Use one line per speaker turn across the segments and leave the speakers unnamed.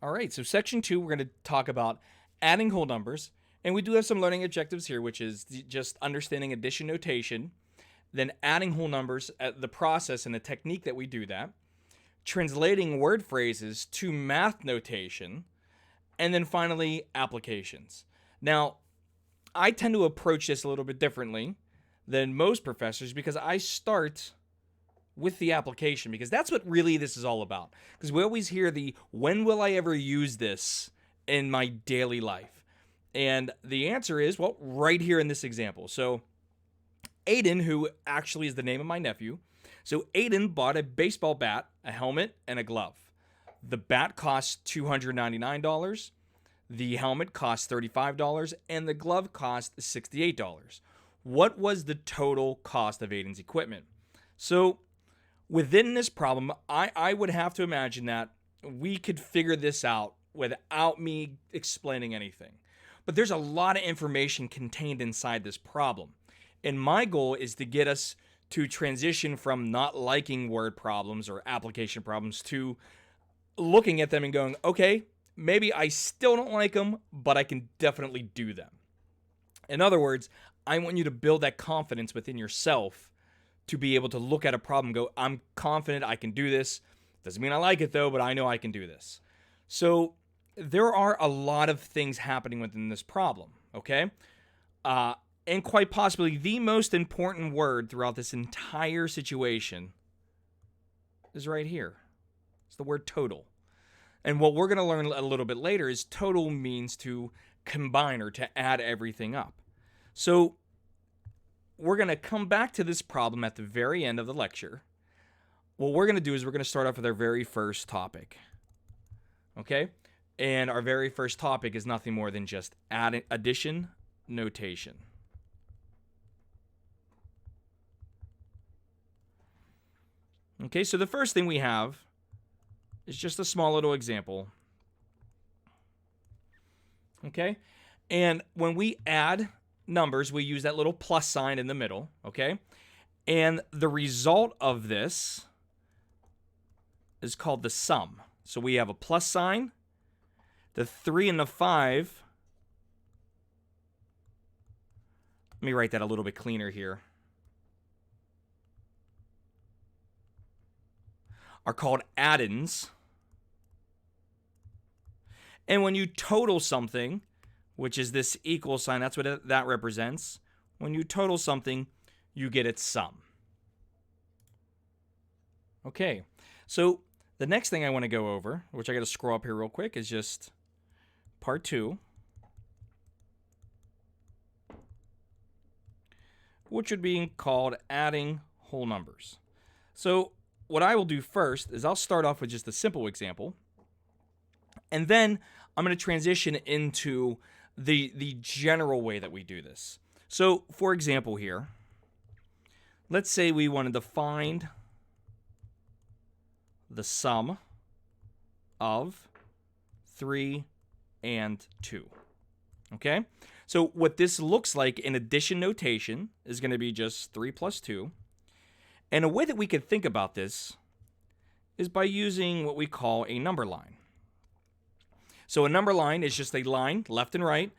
All right, so section 2, we're going to talk about adding whole numbers. And we do have some learning objectives here, which is just understanding addition notation, then adding whole numbers, the process and the technique that we do that, translating word phrases to math notation, and then finally applications. Now, I tend to approach this a little bit differently than most professors because I start with the application, because that's what really this is all about. Because we always hear the when will I ever use this in my daily life? And the answer is, well, right here in this example. So Aiden, who actually is the name of my nephew, so Aiden bought a baseball bat, a helmet, and a glove. The bat cost $299, the helmet cost $35, and the glove cost $68. What was the total cost of Aiden's equipment? So within this problem, I would have to imagine that we could figure this out without me explaining anything. But there's a lot of information contained inside this problem. And my goal is to get us to transition from not liking word problems or application problems to looking at them and going, okay, maybe I still don't like them, but I can definitely do them. In other words, I want you to build that confidence within yourself to be able to look at a problem and go, I'm confident I can do this. Doesn't mean I like it though, but I know I can do this. So there are a lot of things happening within this problem, okay? And quite possibly the most important word throughout this entire situation is right here. It's the word total. And what we're going to learn a little bit later is total means to combine or to add everything up. So we're going to come back to this problem at the very end of the lecture. What we're going to do is we're going to start off with our very first topic. Okay? And our very first topic is nothing more than just addition notation. Okay, so the first thing we have is just a small little example. Okay? And when we add numbers, we use that little plus sign in the middle, okay? And the result of this is called the sum. So we have a plus sign, the 3 and the 5. Let me write that a little bit cleaner here. Are called addends. And when you total something, which is this equal sign, that's what that represents. When you total something, you get its sum. Okay, so the next thing I want to go over, which I got to scroll up here real quick, is just part 2, which would be called adding whole numbers. So what I will do first is I'll start off with just a simple example, and then I'm going to transition into the general way that we do this. So, for example here, let's say we wanted to find the sum of 3 and 2. Okay? So what this looks like in addition notation is going to be just 3 plus 2. And a way that we could think about this is by using what we call a number line. So a number line is just a line, left and right.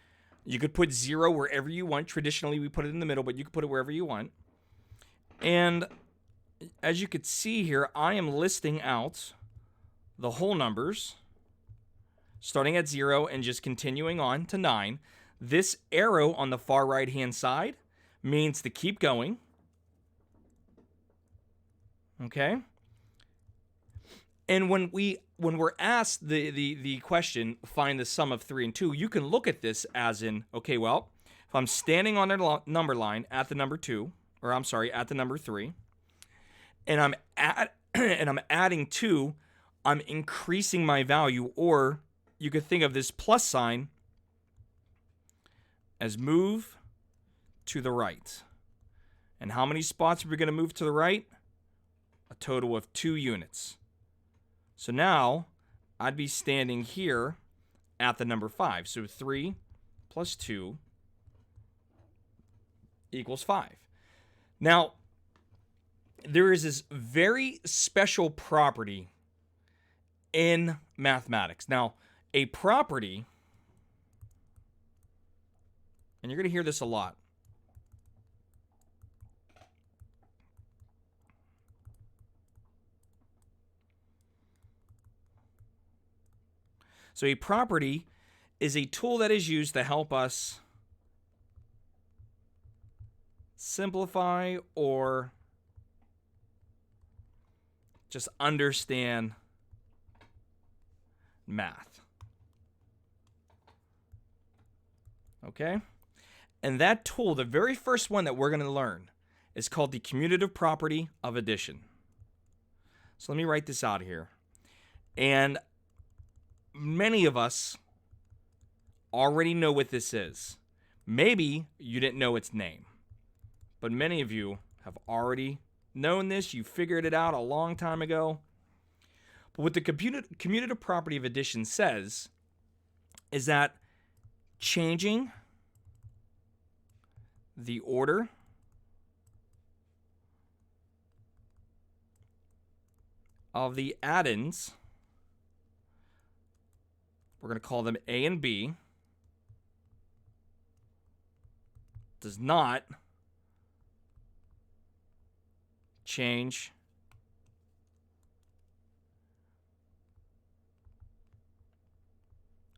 You could put 0 wherever you want. Traditionally, we put it in the middle, but you can put it wherever you want. And as you could see here, I am listing out the whole numbers, starting at 0 and just continuing on to 9. This arrow on the far right-hand side means to keep going. Okay? And when we're asked the question, find the sum of 3 and 2, you can look at this as in, okay, well, if I'm standing on the number line at the number 2, or I'm sorry, at the number 3, and I'm adding 2, I'm increasing my value, or you could think of this plus sign as move to the right. And how many spots are we going to move to the right? A total of 2 units. So now I'd be standing here at the number 5. So 3 plus 2 equals 5. Now, there is this very special property in mathematics. Now, A property, and you're going to hear this a lot. So a property is a tool that is used to help us simplify or just understand math. Okay? And that tool, the very first one that we're going to learn, is called the commutative property of addition. So let me write this out here. And many of us already know what this is. Maybe you didn't know its name, but many of you have already known this. You figured it out a long time ago. But what the commutative property of addition says is that changing the order of the addends, we're going to call them A and B, does not change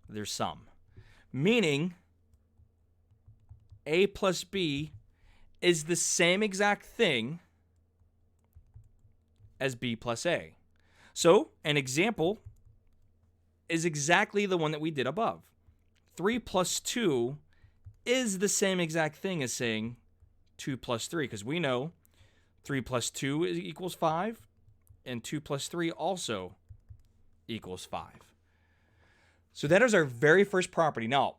their sum. Meaning, A plus B is the same exact thing as B plus A. So, an example is exactly the one that we did above. 3 plus 2 is the same exact thing as saying 2 plus 3, because we know 3 plus 2 equals 5, and 2 plus 3 also equals 5. So that is our very first property. Now,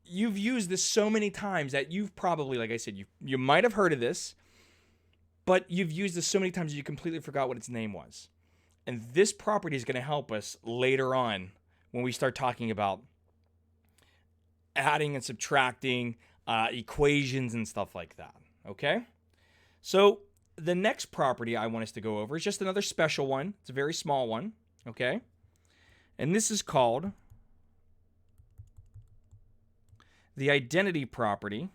you've used this so many times that you've probably, like I said, you might have heard of this, but you've used this so many times that you completely forgot what its name was. And this property is going to help us later on when we start talking about adding and subtracting, equations and stuff like that. Okay? So the next property I want us to go over is just another special one. It's a very small one. Okay? And this is called the identity property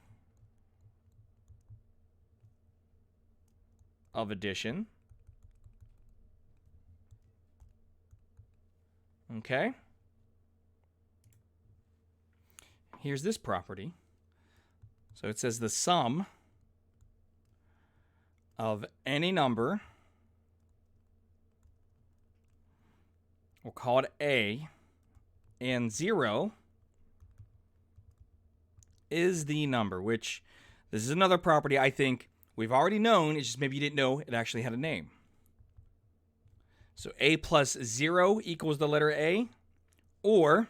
of addition. Okay? Here's this property. So it says the sum of any number, we'll call it A, and 0 is the number, which this is another property I think we've already known. It's just maybe you didn't know it actually had a name. So A plus 0 equals the letter A, or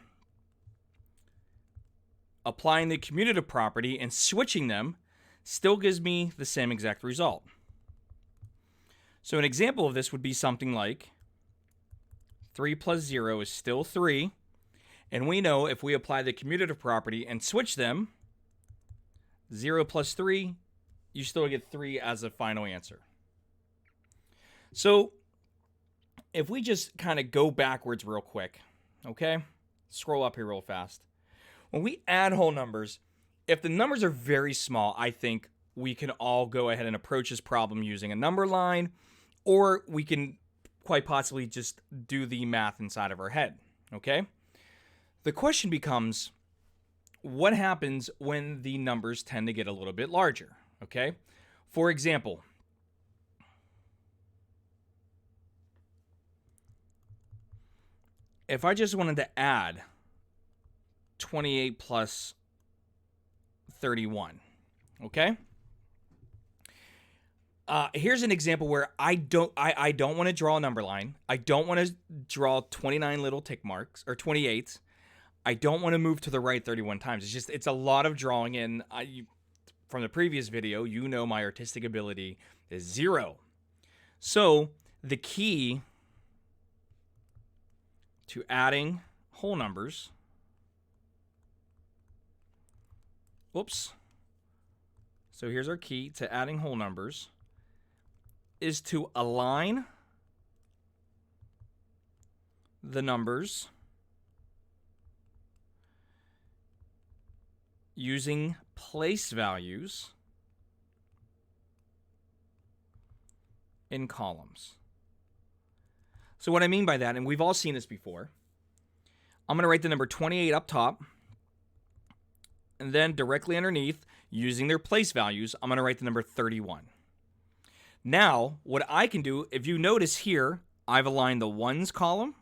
applying the commutative property and switching them still gives me the same exact result. So an example of this would be something like 3 plus 0 is still 3, and we know if we apply the commutative property and switch them, 0 plus 3, you still get 3 as a final answer. So if we just kind of go backwards real quick, okay? Scroll up here real fast. When we add whole numbers, if the numbers are very small, I think we can all go ahead and approach this problem using a number line, or we can quite possibly just do the math inside of our head, okay? The question becomes, what happens when the numbers tend to get a little bit larger, okay? For example, if I just wanted to add 28 plus 31, okay? Here's an example where I don't want to draw a number line. I don't want to draw 29 little tick marks, or 28. I don't want to move to the right 31 times. It's a lot of drawing in. From the previous video, you know my artistic ability is 0. So the key to adding whole numbers, so here's our key to adding whole numbers, is to align the numbers using place values in columns. So what I mean by that, and we've all seen this before, I'm going to write the number 28 up top, and then directly underneath, using their place values, I'm going to write the number 31. Now, what I can do, if you notice here, I've aligned the ones column,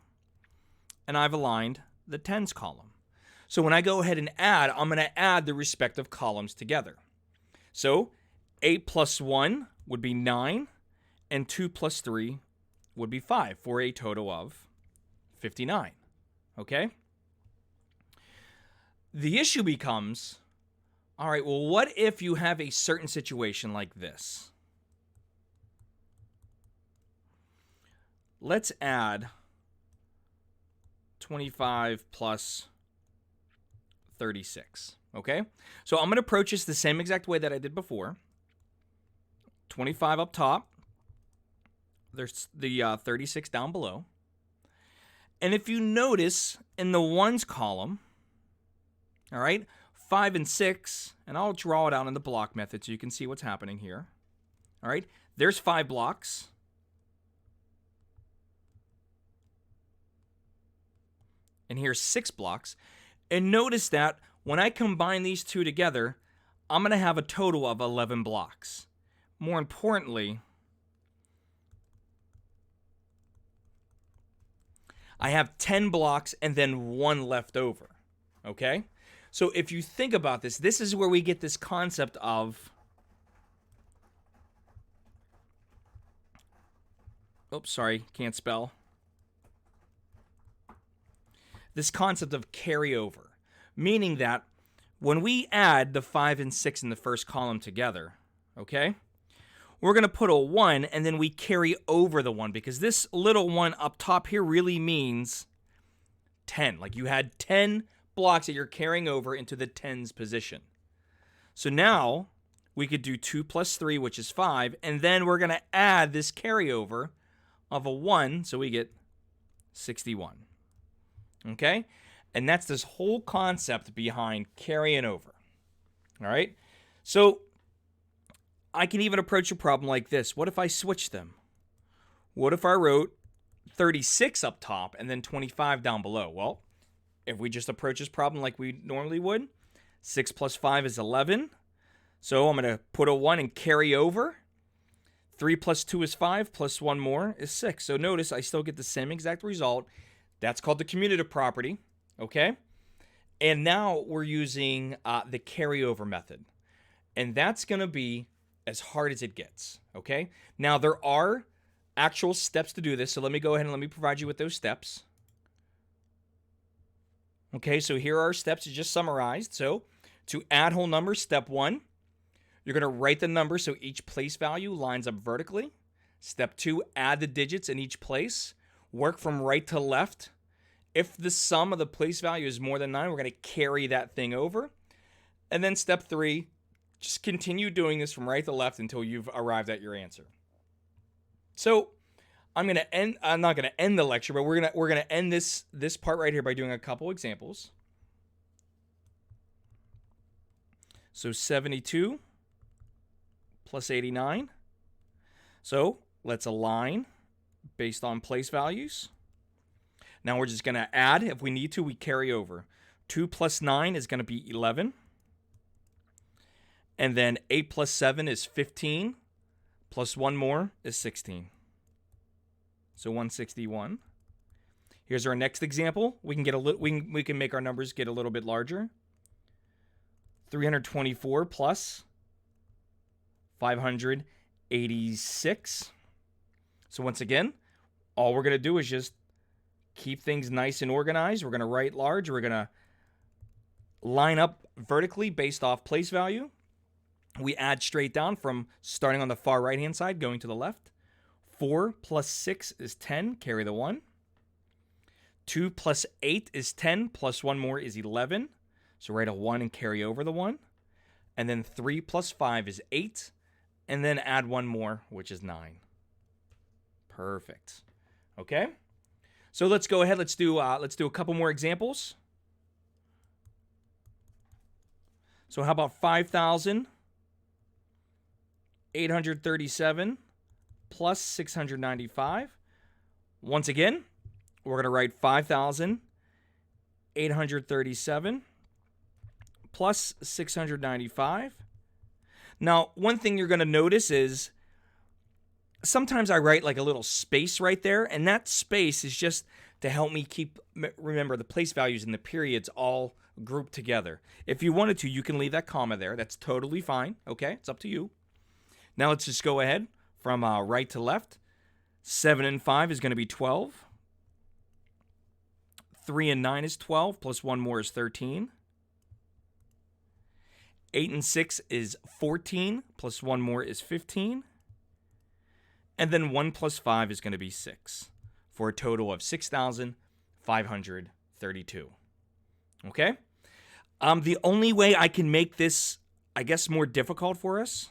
and I've aligned the tens column. So when I go ahead and add, I'm going to add the respective columns together. So 8 plus 1 would be 9, and 2 plus 3 would be 5, for a total of 59. Okay? The issue becomes, all right, well, what if you have a certain situation like this? Let's add 25 plus 36, okay? So I'm going to approach this the same exact way that I did before. 25 up top. There's the 36 down below. And if you notice in the ones column, all right, 5 and 6, and I'll draw it out in the block method so you can see what's happening here. All right, there's 5 blocks. And here's 6 blocks. And notice that when I combine these two together, I'm going to have a total of 11 blocks. More importantly, I have 10 blocks and then 1 left over, okay? So if you think about this, this is where we get this concept of, oops, sorry, can't spell. This concept of carryover, meaning that when we add the 5 and 6 in the first column together, okay, we're going to put a 1 and then we carry over the 1 because this little 1 up top here really means 10. Like you had 10 blocks that you're carrying over into the tens position. So now we could do 2 plus 3, which is 5, and then we're going to add this carryover of a 1, so we get 61. Okay? And that's this whole concept behind carrying over. All right? So I can even approach a problem like this. What if I switch them? What if I wrote 36 up top and then 25 down below? Well, if we just approach this problem like we normally would, 6 plus 5 is 11. So I'm going to put a 1 and carry over. 3 plus 2 is 5, plus 1 more is 6. So notice I still get the same exact result. That's called the commutative property, okay? And now we're using the carryover method. And that's going to be as hard as it gets, okay? Now, there are actual steps to do this, so let me go ahead and let me provide you with those steps. Okay, so here are our steps just summarized. So to add whole numbers, step 1, you're going to write the number so each place value lines up vertically. Step 2, add the digits in each place. Work from right to left. If the sum of the place value is more than 9, we're going to carry that thing over. And then step 3, just continue doing this from right to left until you've arrived at your answer. So I'm not going to end the lecture, but we're going to end this part right here by doing a couple examples. So 72 plus 89. So let's align based on place values. Now we're just going to add. If we need to, we carry over. 2 plus 9 is going to be 11. And then 8 plus 7 is 15. Plus 1 more is 16. So 161. Here's our next example. We can make our numbers get a little bit larger. 324 plus 586. So once again, all we're going to do is just keep things nice and organized. We're going to write large. We're going to line up vertically based off place value. We add straight down from starting on the far right-hand side, going to the left. 4 plus 6 is 10, carry the 1. 2 plus 8 is 10, plus 1 more is 11. So write a 1 and carry over the 1. And then 3 plus 5 is 8. And then add 1 more, which is 9. Perfect. Okay? So let's go ahead. Let's do a couple more examples. So how about 5,837 plus 695? Once again, we're going to write 5,837 plus 695. Now, one thing you're going to notice is sometimes I write like a little space right there, and that space is just to help me remember the place values and the periods all grouped together. If you wanted to, you can leave that comma there. That's totally fine. Okay, it's up to you. Now let's just go ahead from right to left. 7 and 5 is going to be 12. 3 and 9 is 12, plus 1 more is 13. 8 and 6 is 14, plus 1 more is 15. And then 1 plus 5 is going to be 6, for a total of 6,532. Okay? The only way I can make this, I guess, more difficult for us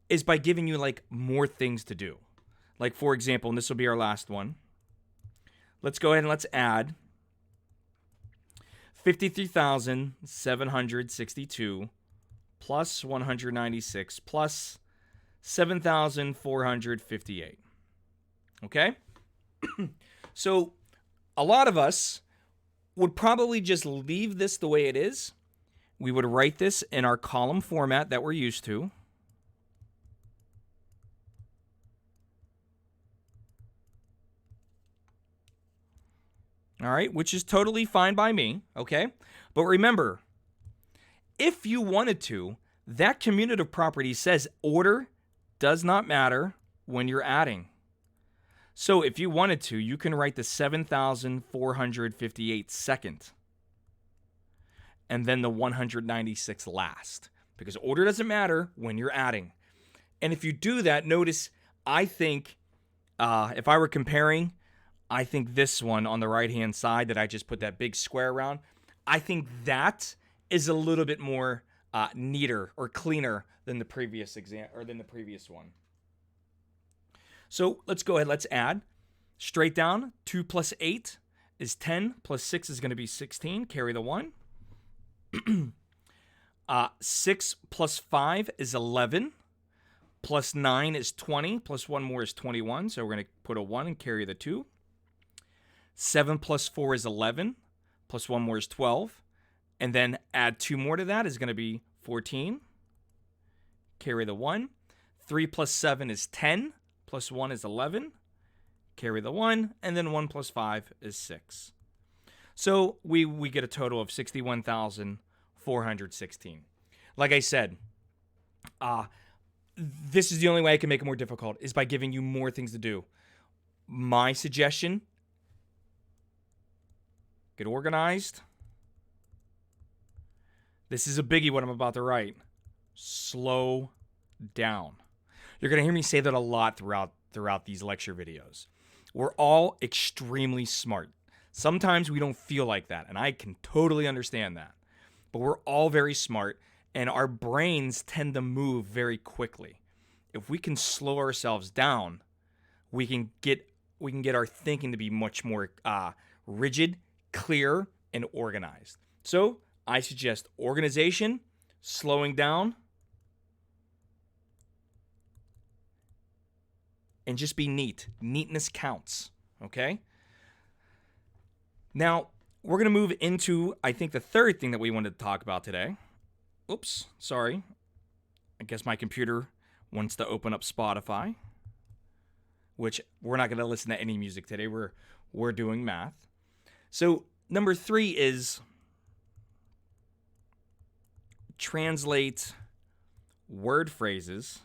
is by giving you, like, more things to do. Like, for example, and this will be our last one. Let's go ahead and let's add 53,762 plus 196 plus 7,458. Okay? So a lot of us would probably just leave this the way it is. We would write this in our column format that we're used to. All right, which is totally fine by me, okay? But remember, if you wanted to, that commutative property says order does not matter when you're adding. So if you wanted to, you can write the 7,458 second and then the 196 last, because order doesn't matter when you're adding. And if you do that, notice, I think, if I were comparing, I think this one on the right-hand side that I just put that big square around, I think that is a little bit more neater or cleaner than the previous one. So let's go ahead. Let's add. Straight down, 2 plus 8 is 10, plus 6 is going to be 16. Carry the 1. 6 plus 5 is 11. Plus 9 is 20. Plus 1 more is 21. So we're going to put a 1 and carry the 2. 7 plus 4 is 11. Plus 1 more is 12. And then add 2 more to that is going to be 14. Carry the 1. 3 plus 7 is 10. Plus 1 is 11. Carry the 1. And then 1 plus 5 is 6. So we get a total of 61,416. Like I said, this is the only way I can make it more difficult, is by giving you more things to do. My suggestion, get organized. This is a biggie, what I'm about to write. Slow down. You're going to hear me say that a lot throughout these lecture videos. We're all extremely smart. Sometimes we don't feel like that, and I can totally understand that. But we're all very smart, and our brains tend to move very quickly. If we can slow ourselves down, we can get our thinking to be much more rigid, clear, and organized. So I suggest organization, slowing down, and just be neat. Neatness counts, okay? Now, we're going to move into, I think, the third thing that we wanted to talk about today. Oops, sorry. I guess my computer wants to open up Spotify, which we're not going to listen to any music today. We're doing math. So, number 3 is translate word phrases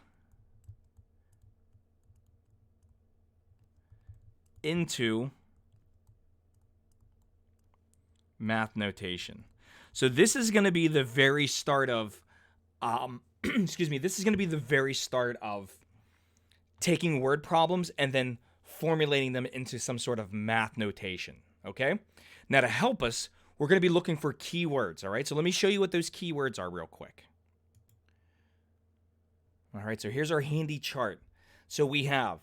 into math notation. So this is going to be the very start of, this is going to be the very start of taking word problems and then formulating them into some sort of math notation, okay? Now to help us, we're going to be looking for keywords, all right? So let me show you what those keywords are real quick. All right, so here's our handy chart. So we have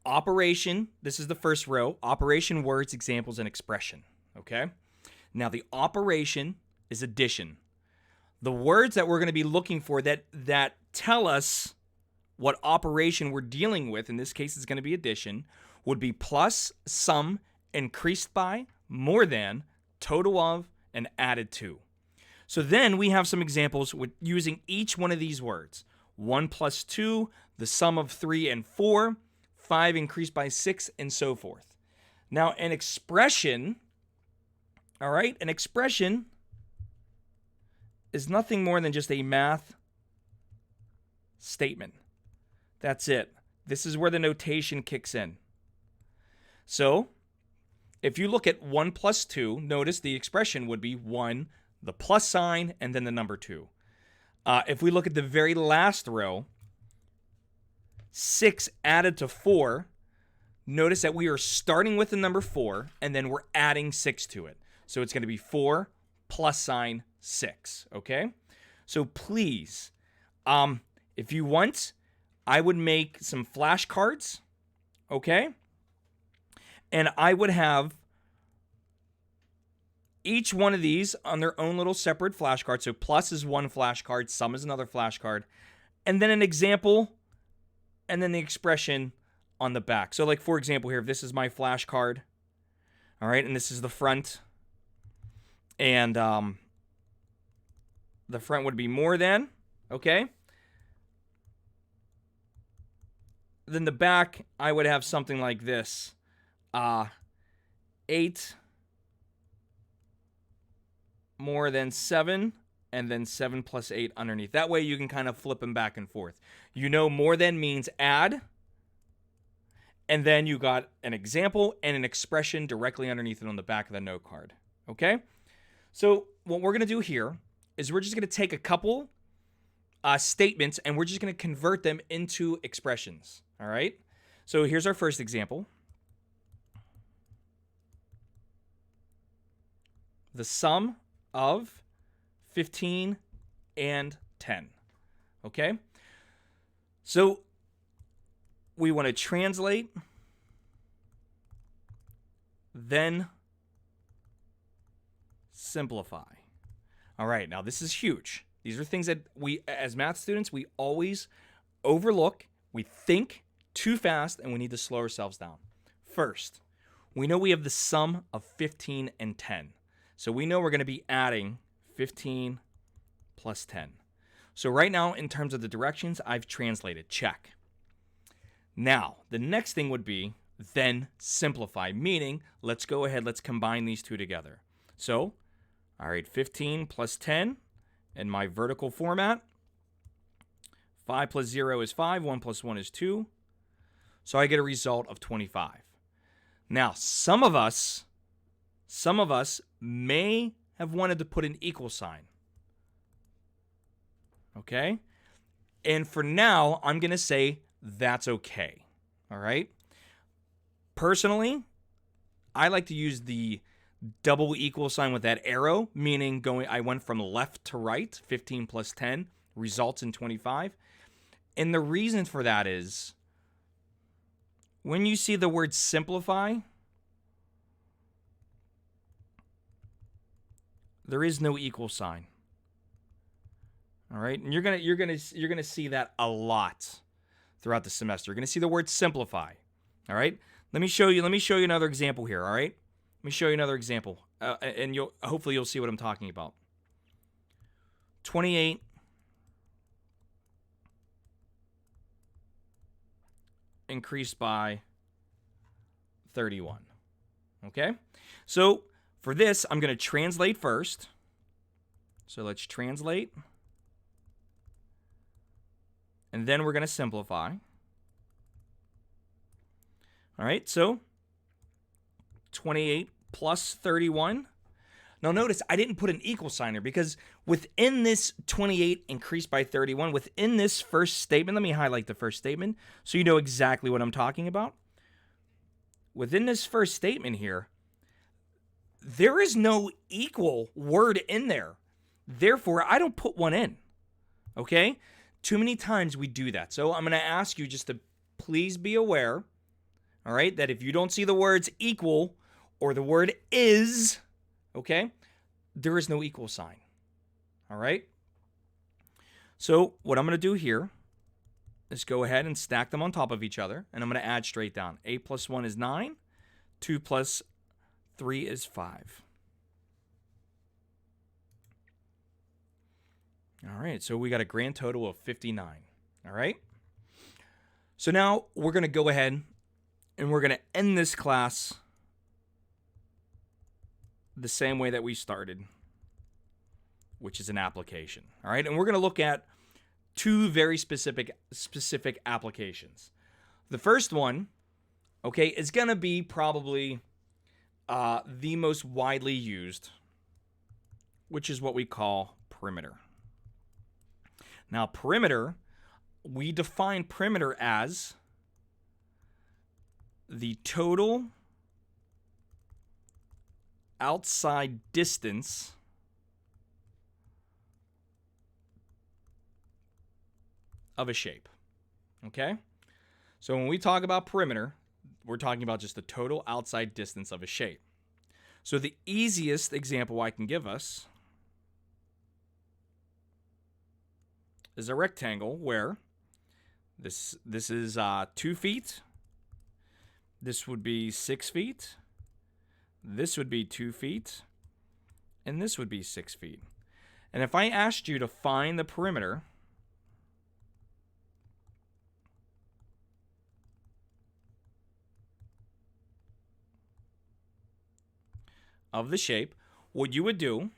operation, this is the first row, operation, words, examples, and expression, okay? Now the operation is addition. The words that we're going to be looking for that tell us what operation we're dealing with, in this case it's going to be addition, would be plus, sum, increased by, more than, total of, and added to. So then we have some examples with using each one of these words. 1 plus 2, the sum of 3 and 4, 5 increased by 6, and so forth. Now an expression, all right, an expression is nothing more than just a math statement. That's it. This is where the notation kicks in. So if you look at 1 plus 2, notice the expression would be 1, the plus sign, and then the number 2. If we look at the very last row, 6 added to 4, notice that we are starting with the number 4, and then we're adding 6 to it. So it's going to be 4 plus sign 6, okay? So please, if you want, I would make some flashcards, okay? And I would have each one of these on their own little separate flashcard. So plus is one flashcard, sum is another flashcard, and then an example, and then the expression on the back. So like, for example, here, if this is my flashcard, all right, and this is the front, and the front would be more than, okay? Then the back, I would have something like this. 8 more than 7, and then 7 plus 8 underneath. That way you can kind of flip them back and forth. You know more than means add, and then you got an example and an expression directly underneath it on the back of the note card. Okay? So what we're going to do here is we're just going to take a couple statements and we're just going to convert them into expressions. All right? So here's our first example. The sum of 15 and 10. Okay? So we want to translate, then simplify. All right, now this is huge. These are things that we, as math students, we always overlook. We think too fast, and we need to slow ourselves down. First, we know we have the sum of 15 and 10. So we know we're going to be adding 15 plus 10. So right now, in terms of the directions, I've translated. Check. Now, the next thing would be then simplify, meaning let's go ahead, let's combine these two together. So, all right, 15 plus 10 in my vertical format. 5 plus 0 is 5. 1 plus 1 is 2. So I get a result of 25. Now, some of us may have wanted to put an equal sign. Okay? And for now, I'm going to say that's okay. All right? Personally, I like to use the double equal sign with that arrow, meaning I went from left to right. 15 plus 10 results in 25. And the reason for that is when you see the word simplify, there is no equal sign. All right? And you're going to see that a lot throughout the semester. You're going to see the word simplify. All right? Let me show you another example here, all right? Let me show you another example. And hopefully you'll see what I'm talking about. 28 increased by 31. Okay? So for this, I'm going to translate first. So let's translate. And then we're going to simplify. All right, so 28 plus 31. Now notice I didn't put an equal sign here because within this 28 increased by 31, within this first statement, let me highlight the first statement so you know exactly what I'm talking about. Within this first statement here, there is no equal word in there. Therefore, I don't put one in, okay? Too many times we do that. So I'm going to ask you just to please be aware, all right, that if you don't see the words equal or the word is, okay, there is no equal sign, all right? So what I'm going to do here is go ahead and stack them on top of each other, and I'm going to add straight down. 8 plus 1 is 9. 2 plus 3 is 5. All right, so we got a grand total of 59. All right. So now we're going to go ahead and we're going to end this class the same way that we started, which is an application. All right, and we're going to look at two very specific applications. The first one, okay, is going to be probably the most widely used, which is what we call perimeter. Now, perimeter, we define perimeter as the total outside distance of a shape. Okay? So when we talk about perimeter, we're talking about just the total outside distance of a shape. So the easiest example I can give us is a rectangle where this is 2 feet. This would be 6 feet. This would be 2 feet. And this would be 6 feet. And if I asked you to find the perimeter of the shape, what you would do,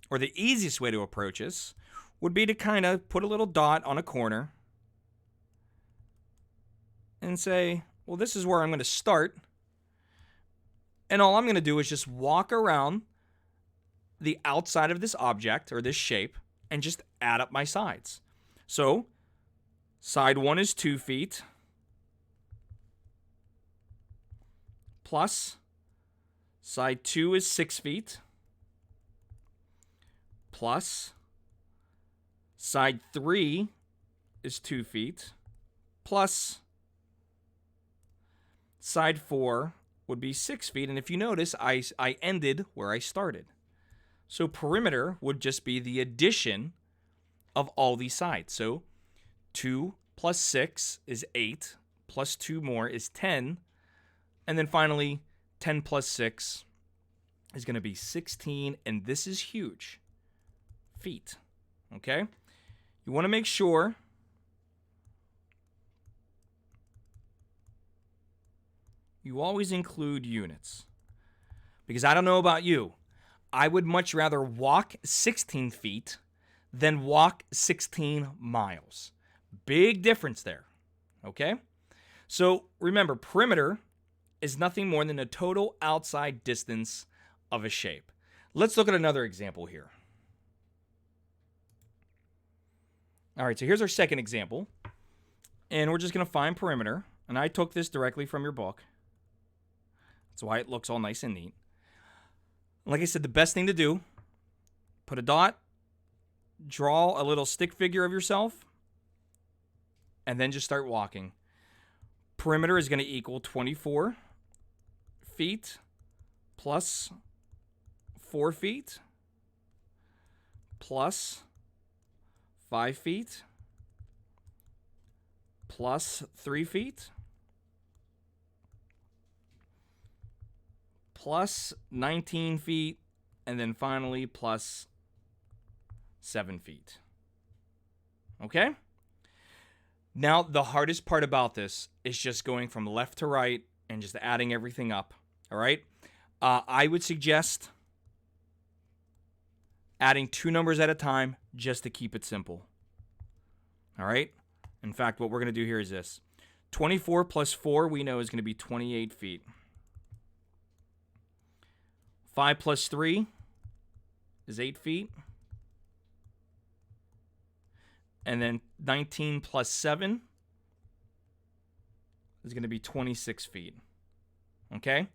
or the easiest way to approach this, would be to kind of put a little dot on a corner and say, well, this is where I'm going to start. And all I'm going to do is just walk around the outside of this object or this shape and just add up my sides. So side 1 is 2 feet plus side 2 is 6 feet plus side 3 is 2 feet plus side 4 would be 6 feet. And if you notice, I ended where I started. So perimeter would just be the addition of all these sides. So 2 plus 6 is 8, plus 2 more is 10. And then finally, 10 plus 6 is going to be 16. And this is huge. Feet. Okay? You want to make sure you always include units. Because I don't know about you, I would much rather walk 16 feet than walk 16 miles. Big difference there. Okay? So remember, perimeter is nothing more than the total outside distance of a shape. Let's look at another example here. All right, so here's our second example. And we're just going to find perimeter. And I took this directly from your book. That's why it looks all nice and neat. Like I said, the best thing to do, put a dot, draw a little stick figure of yourself, and then just start walking. Perimeter is going to equal 24 feet plus 4 feet plus 5 feet plus 3 feet plus 19 feet, and then finally plus 7 feet. Okay? Now, the hardest part about this is just going from left to right and just adding everything up. All right? I would suggest adding 2 numbers at a time just to keep it simple. All right? In fact, what we're going to do here is this. 24 plus 4 we know is going to be 28 feet. 5 plus 3 is 8 feet. And then 19 plus 7 is going to be 26 feet. Okay?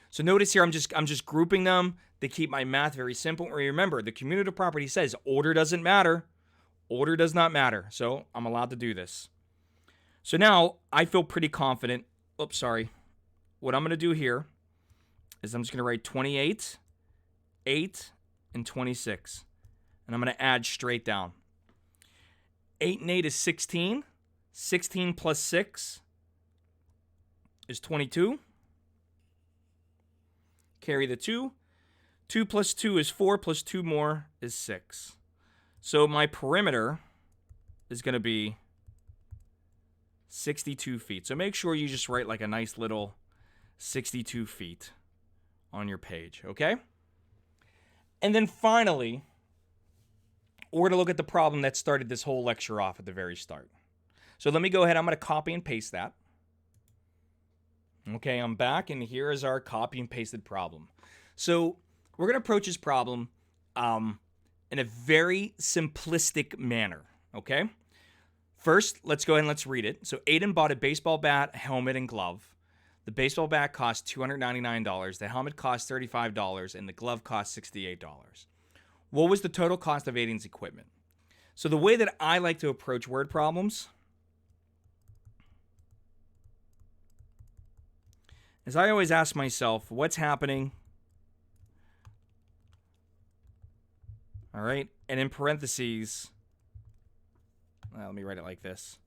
So notice here I'm just grouping them to keep my math very simple. Remember, the commutative property says order doesn't matter. Order does not matter. So I'm allowed to do this. So now I feel pretty confident. Oops, sorry. What I'm going to do here is I'm just going to write 28, 8, and 26. And I'm going to add straight down. 8 and 8 is 16. 16 plus 6 is 22. Carry the 2. 2 plus 2 is 4, plus 2 more is 6. So my perimeter is going to be 62 feet. So make sure you just write like a nice little 62 feet on your page, okay? And then finally, we're going to look at the problem that started this whole lecture off at the very start. So let me go ahead. I'm going to copy and paste that. Okay, I'm back, and here is our copy and pasted problem. So we're going to approach this problem in a very simplistic manner, okay? First, let's go ahead and let's read it. So Aiden bought a baseball bat, helmet, and glove. The baseball bat cost $299, the helmet cost $35, and the glove cost $68. What was the total cost of Aiden's equipment? So the way that I like to approach word problems is I always ask myself, what's happening? All right, and in parentheses, let me write it like this.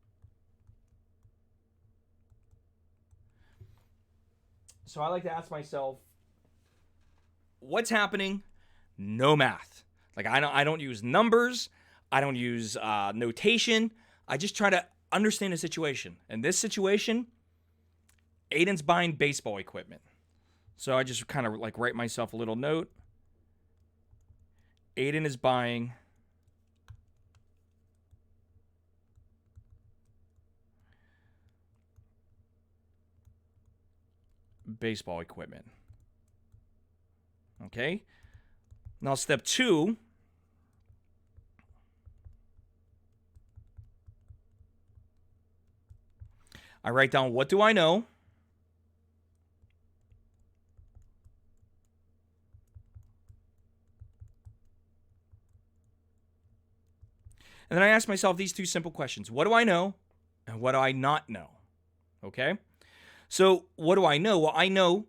So I like to ask myself, what's happening? No math. Like I don't use numbers. I don't use notation. I just try to understand the situation. In this situation, Aiden's buying baseball equipment. So I just kind of like write myself a little note. Aiden is buying baseball equipment. Okay. Now step 2. I write down, what do I know? And then I ask myself these two simple questions. What do I know? And what do I not know? Okay? So what do I know? Well, I know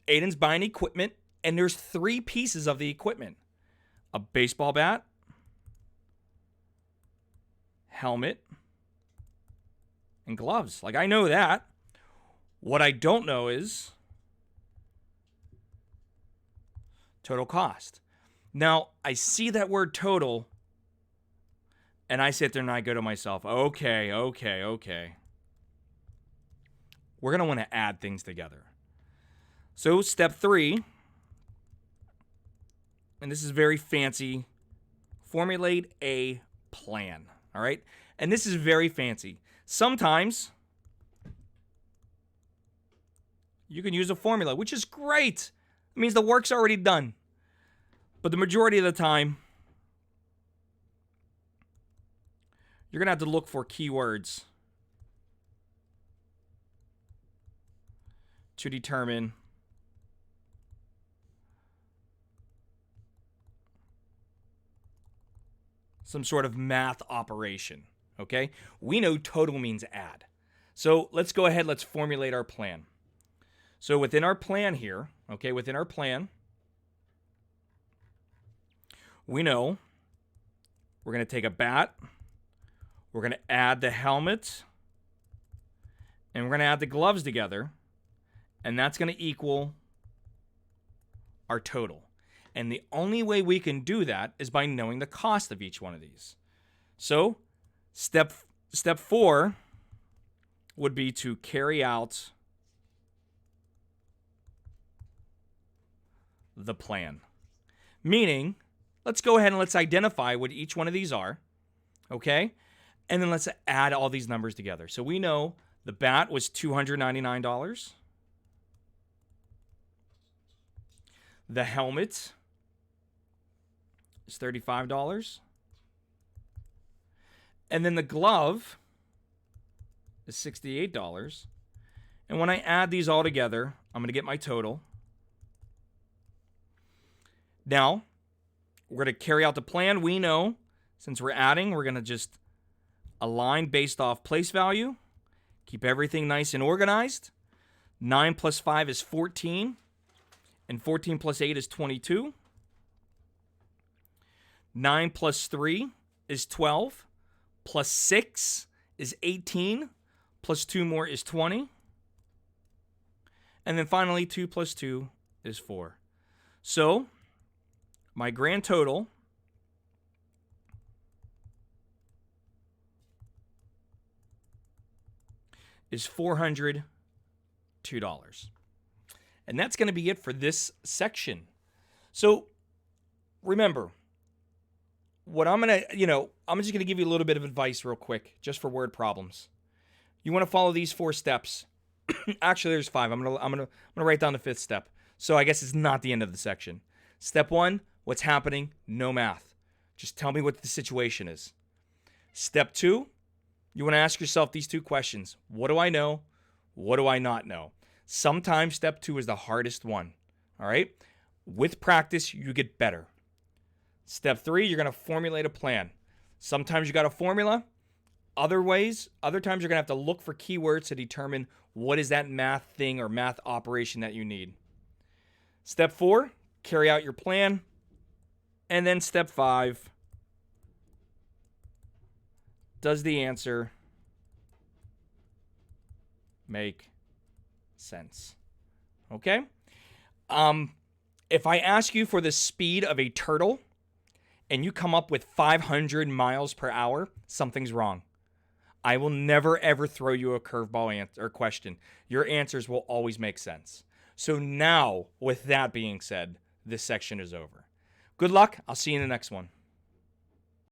Aiden's buying equipment, and there's 3 pieces of the equipment. A baseball bat, helmet, and gloves. Like, I know that. What I don't know is total cost. Now, I see that word total, and I sit there and I go to myself, okay. We're going to want to add things together. So step 3, and this is very fancy, formulate a plan, all right? And this is very fancy. Sometimes you can use a formula, which is great. It means the work's already done. But the majority of the time, you're going to have to look for keywords to determine some sort of math operation, okay? We know total means add. So let's go ahead, let's formulate our plan. So within our plan here, okay, within our plan, we know we're going to take a bat, we're going to add the helmet, and we're going to add the gloves together, and that's going to equal our total. And the only way we can do that is by knowing the cost of each one of these. So step 4 would be to carry out the plan. Meaning, let's go ahead and let's identify what each one of these are, okay? And then let's add all these numbers together. So we know the bat was $299. The helmet is $35. And then the glove is $68. And when I add these all together, I'm going to get my total. Now, we're going to carry out the plan. We know, since we're adding, we're going to just align based off place value. Keep everything nice and organized. 9 plus 5 is 14. And 14 plus 8 is 22. 9 plus 3 is 12. plus 6 is 18, plus 2 more is 20. And then finally, 2 plus 2 is 4. So my grand total is $402. And that's going to be it for this section. So remember, what I'm going to, I'm just going to give you a little bit of advice real quick, just for word problems. You want to follow these 4 steps. Actually, there's 5. I'm gonna write down the 5th step. So I guess it's not the end of the section. Step 1, what's happening? No math. Just tell me what the situation is. Step 2, you want to ask yourself these 2 questions. What do I know? What do I not know? Sometimes step 2 is the hardest one. All right? With practice, you get better. Step 3, you're going to formulate a plan. Sometimes you got a formula. Other times you're going to have to look for keywords to determine what is that math thing or math operation that you need. Step 4, carry out your plan. And then step 5, does the answer make sense? Okay? If I ask you for the speed of a turtle and you come up with 500 miles per hour, something's wrong. I will never, ever throw you a curveball answer or question. Your answers will always make sense. So now, with that being said, this section is over. Good luck. I'll see you in the next one.